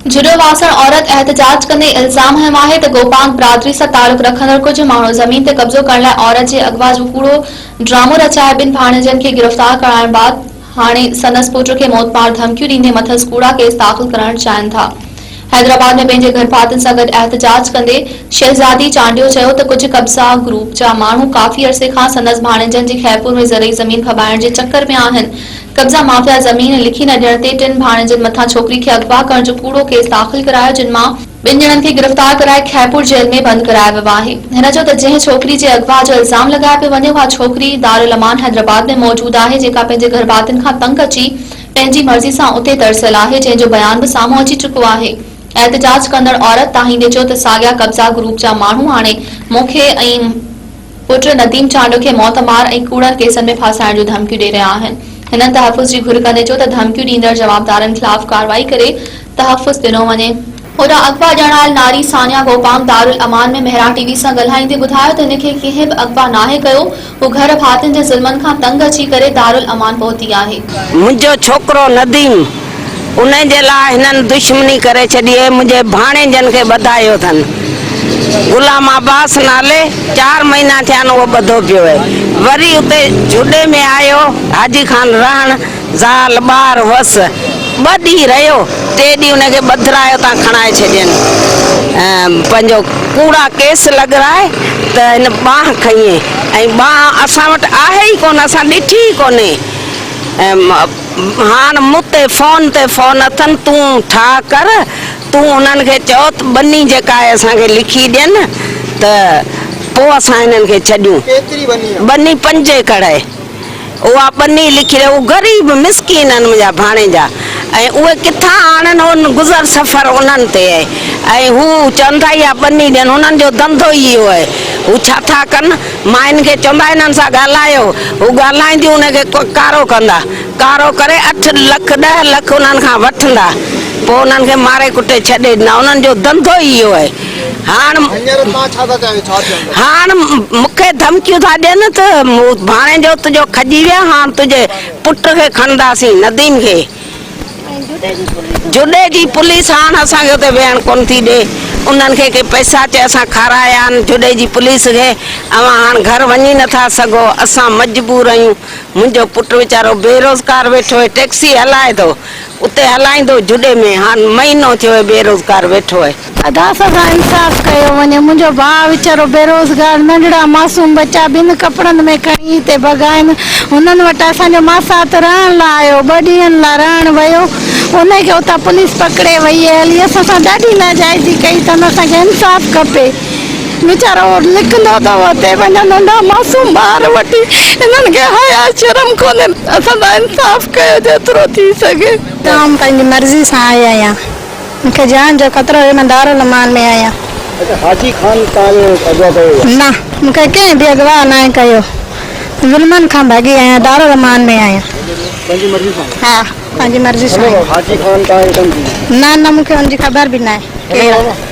जुड़ो वासण औरत एहतजाज कंदे इल्जाम हयो आहे त गोपांग बिरादरी सां तालुक रखंदड़ कुझु माण्हू ज़मीन ते कब्ज़ो करण लाइ औरत जे अगवा जो कूड़ो ड्रामो रचाए ॿिनि भाणेजनि खे गिरफ़्तार कराइण बाद हाणे संदसि पुट खे मौतमार धमकियूं ॾींदे मथसि कूड़ा केस दाख़िल करण चाहिनि था। हैदराबाद में पंहिंजे घर भातियुनि सां गॾु एहतजाज कंदे शहज़ादी चांडियो चयो त कुझु कब्ज़ा ग्रुप जा माण्हू काफ़ी अरसे खां संदसि भाणेजनि जी खैपुर में ज़रई ज़मीन फबाइण जे चक्कर में आहिनि। कब्ज़ा माफ़िया ज़मीन लिखी न ॾियण ते टिनि भाणेजनि मथां छोकिरी खे अगवा करण जो कूड़ो केस दाख़िल करायो, जिन मां ॿिनि ॼणनि खे गिरफ़्तार कराए खैपुर जेल में बंदि करायो वियो आहे। हिन जो त जंहिं छोकिरी जे अगवा जो इल्ज़ाम लगायो पियो वञे उहा छोकिरी दारुल अमान हैदराबाद में मौजूद आहे, जेका पंहिंजे घर भातियुनि खां तंग अची पंहिंजी मर्ज़ी सां उते तरसियल आहे, जंहिंजो बयान बि साम्हूं अची चुको आहे। एहतजाज कंदड़ औरत ताहींदे चयो त साॻिया कब्ज़ा ग्रुप जा माण्हू हाणे मूंखे ऐं पुट नदीम चांडो खे मौतमार ऐं कूड़नि केसनि में फासाइण जो धमकियूं ॾेई रहिया आहिनि। हिननि तहफ़ुज़ जी घुर कंदे चयो त धमकियूं ॾींदड़ जवाबदारनि ख़िलाफ़ कार्रवाई करे तहफ़ुज़ ॾिनो वञे। होॾां अगवा ॾियण आयल नारी सानिया गोपांग दारुल अमान में मेहरा टीवी सां ॻाल्हाईंदे ॿुधायो त हिनखे कंहिं बि अगवा नाहे कयो, हू घर भातियुनि जे ज़ुल्मनि खां तंग अची करे दारुल अमान पहुती आहे। मुंहिंजो छोकिरो नदीम उन जे लाइ हिननि दुश्मनी करे छॾी आहे। मुंहिंजे भाणेजनि खे ॿधायो अथनि। गुलाम अब्बास नाले 4 महीना थिया आहिनि उहो ॿधो पियो आहे। वरी उते जुॾे में आयो हाजी खान रहण, ज़ाल ॿार हुअसि, 2 ॾींहं रहियो, 3 ॾींहं हुनखे ॿधरायो था खणाए छॾियनि। पंहिंजो कूड़ा केस लॻराए त हिन बांह खईं ऐं बांह असां वटि आहे ई कोन, असां ॾिठी ई कोन्हे। हाणे मूंते फ़ोन अथनि, तूं ठा कर, तूं उन्हनि खे चओ त बनी जेका आहे असांखे लिखी ॾियनि त पोइ असां हिननि खे छॾियूं। बनी 5 एकड़ आहे, उहा बनी लिखी ॾे। उहे ग़रीब मिसकीन आहिनि मुंहिंजा भाणेजा, ऐं उहे किथां आणनि, उन गुज़र सफ़र उन्हनि ते आहे। ऐं हू चवंदा ई आहे बनी ॾियनि, उन्हनि जो धंधो ई इहो आहे। हू छा था कनि, मां हिनखे चवंदा हिननि सां ॻाल्हायो, हू ॻाल्हाईंदियूं उनखे कारो कंदा, कारो करे 8 लख 10 लख उन्हनि खां वठंदा, पोइ उन्हनि खे मारे कुटे छॾे ॾींदा। उन्हनि जो धंधो ई इहो आहे। हाणे मूंखे धमकियूं था ॾियनि त भाणे जो तुंहिंजो खजी विया, हाणे तुंहिंजे पुट खे खणंदासीं नदीम खे। जुॾे जी पुलिस हाणे असांखे उते वेहण कोन थी ॾे। उन्हनि खे पैसा चए असां खाराया आहिनि जुॾे जी पुलिस खे, अवां हाणे घर वञी नथा सघो, असां मजबूर आहियूं। मुंहिंजो पुटु वीचारो बेरोज़गार वेठो आहे, टैक्सी हलाए थो, उते हलाईंदो जुॾे में, हाणे महीनो थियो आहे बेरोज़गार वेठो आहे। अदास सां इंसाफ़ कयो वञे। मुंहिंजो भाउ वीचारो बेरोज़गार, नंढड़ा मासूम बच्चा 2 कपिड़नि में खणी हिते भॻाइनि। हुननि वटि असांजो मासात रहण लाइ आयो, 2 ॾींहंनि लाइ रहण वियो, उनखे उतां पुलिस पकिड़े वई आहे। हली असां सां ॾाढी नाजाइज़ी कई अथनि, असांखे इंसाफ़ खपे। वीचारो लिखंदो अथव हुते पंहिंजा नंढा मासूम ॿार वठी, हिननि खे हया शर्म कोन्हे। असां सां इंसाफ़ कयो जेतिरो थी सघे। जाम पंहिंजी मर्ज़ी सां आया आहियां, मूंखे जान जो ख़तरो है, मैं दारुल अमान में आया। अच्छा, हाजी खान तव्हांजो अगवा कयो? ना, मूंखे कंहिं बि अगवा न कयो, ज़ुल्मनि खां भागी आहियां, दारुल अमान में आहियां। पंहिंजी मर्ज़ी सां? हा, पंहिंजी मर्ज़ी सां। हाजी खान तव्हांखे? न, मूंखे हुनजी ख़बर बि न आहे।